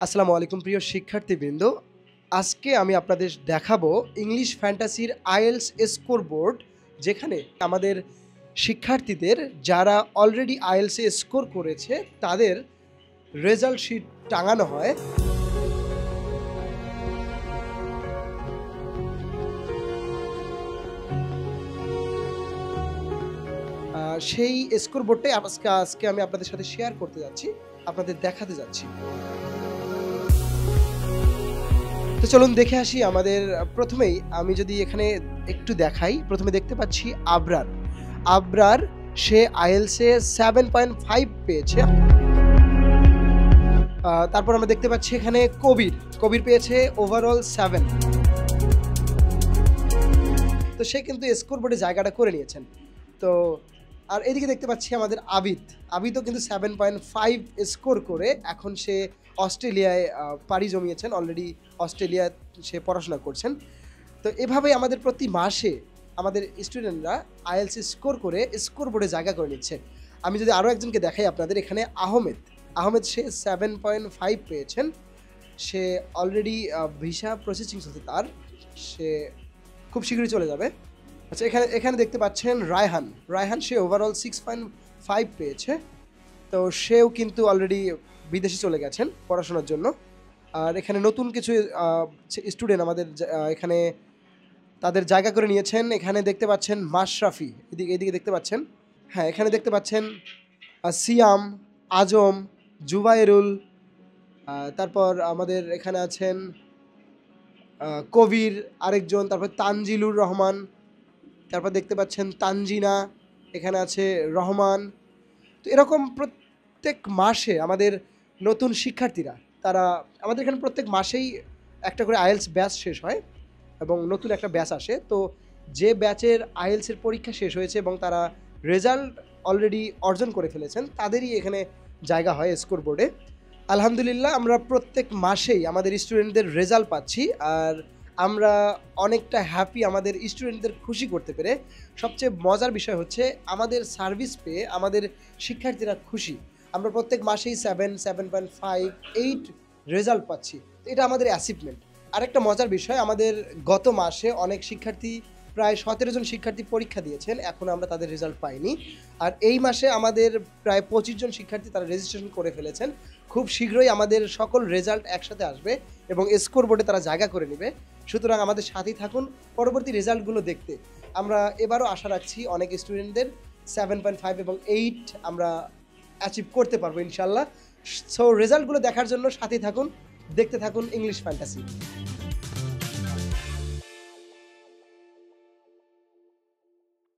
আসসালামু আলাইকুম প্রিয় শিক্ষার্থীবৃন্দ। আজকে আমি আপনাদের দেখাবো ইংলিশ ফ্যান্টাসির আইএলটিএস স্কোর বোর্ড, যেখানে আমাদের শিক্ষার্থীদের যারা অলরেডি আইএলটিএস এ স্কোর করেছে তাদের রেজাল্ট শিট টাঙানো হয়। সেই স্কোর বোর্ডটাই আজকে আমি আপনাদের সাথে শেয়ার করতে যাচ্ছি, আপনাদের দেখাতে যাচ্ছি। তো চলুন দেখে আসি। আমাদের প্রথমেই আমি যদি এখানে একটু দেখাই, প্রথমে দেখতে পাচ্ছি আবরার সে আইএলটিএস এ 7.5 পেয়েছে। তারপর আমরা দেখতে পাচ্ছি এখানে কবির পেয়েছে ওভারঅল 7। তো সে কিন্তু স্কোর বোর্ডে জায়গাটা করে নিয়েছেন। তো আর এদিকে দেখতে পাচ্ছি আমাদের আবিদও কিন্তু 7.5 স্কোর করে এখন সে অস্ট্রেলিয়ায় পাড়ি জমিয়েছেন। অলরেডি অস্ট্রেলিয়ায় সে পড়াশোনা করছেন। তো এভাবেই আমাদের প্রতি মাসে আমাদের স্টুডেন্টরা আইএলটিএস স্কোর করে স্কোর বোর্ডে জায়গা করে নিচ্ছে। আমি যদি আরও একজনকে দেখাই আপনাদের, এখানে আহমেদ সে 7.5 পেয়েছেন। সে অলরেডি ভিসা প্রসেসিং চলছে তার, সে খুব শীঘ্রই চলে যাবে। আচ্ছা, এখানে দেখতে পাচ্ছেন রায়হান সে ওভারঅল 6.5 পেয়েছে। তো সেও কিন্তু অলরেডি বিদেশে চলে গেছেন পড়াশোনার জন্য। আর এখানে নতুন কিছু স্টুডেন্ট আমাদের এখানে তাদের জায়গা করে নিয়েছেন। এখানে দেখতে পাচ্ছেন মাশরাফি, এদিকে দেখতে পাচ্ছেন, হ্যাঁ এখানে দেখতে পাচ্ছেন সিয়াম, আজম, জুবাইরুল, তারপর আমাদের এখানে আছেন কবির আরেকজন, তারপর তানজিলুর রহমান, তারপর দেখতে পাচ্ছেন তানজিনা, এখানে আছে রহমান। তো এরকম প্রত্যেক মাসে আমাদের নতুন শিক্ষার্থীরা তারা আমাদের এখানে প্রত্যেক মাসেই একটা করে আইএলটিএস ব্যাচ শেষ হয় এবং নতুন একটা ব্যাচ আসে। তো যে ব্যাচের আইএলটিএসের পরীক্ষা শেষ হয়েছে এবং তারা রেজাল্ট অলরেডি অর্জন করে ফেলেছেন তাদেরই এখানে জায়গা হয় স্কোর বোর্ডে। আলহামদুলিল্লাহ আমরা প্রত্যেক মাসেই আমাদের স্টুডেন্টদের রেজাল্ট পাচ্ছি, আর আমরা অনেকটা হ্যাপি আমাদের স্টুডেন্টদের খুশি করতে পেরে। সবচেয়ে মজার বিষয় হচ্ছে আমাদের সার্ভিস পেয়ে আমাদের শিক্ষার্থীরা খুশি। আমরা প্রত্যেক মাসেই 7.5, 8 রেজাল্ট পাচ্ছি। এটা আমাদের অ্যাচিভমেন্ট। আরেকটা মজার বিষয়, আমাদের গত মাসে অনেক শিক্ষার্থী, প্রায় 17 জন শিক্ষার্থী পরীক্ষা দিয়েছেন, এখনও আমরা তাদের রেজাল্ট পাইনি। আর এই মাসে আমাদের প্রায় 25 জন শিক্ষার্থী তারা রেজিস্ট্রেশন করে ফেলেছেন। খুব শীঘ্রই আমাদের সকল রেজাল্ট একসাথে আসবে এবং স্কোর বোর্ডে তারা জায়গা করে নেবে। সুতরাং আমাদের সাথেই থাকুন পরবর্তী রেজাল্টগুলো দেখতে। আমরা এবারও আশা রাখছি অনেক স্টুডেন্টদের 7.5 এবং 8 আমরা অ্যাচিভ করতে পারবো ইনশাল্লাহ। সো রেজাল্টগুলো দেখার জন্য সাথেই থাকুন, দেখতে থাকুন ইংলিশ ফ্যান্টাসি।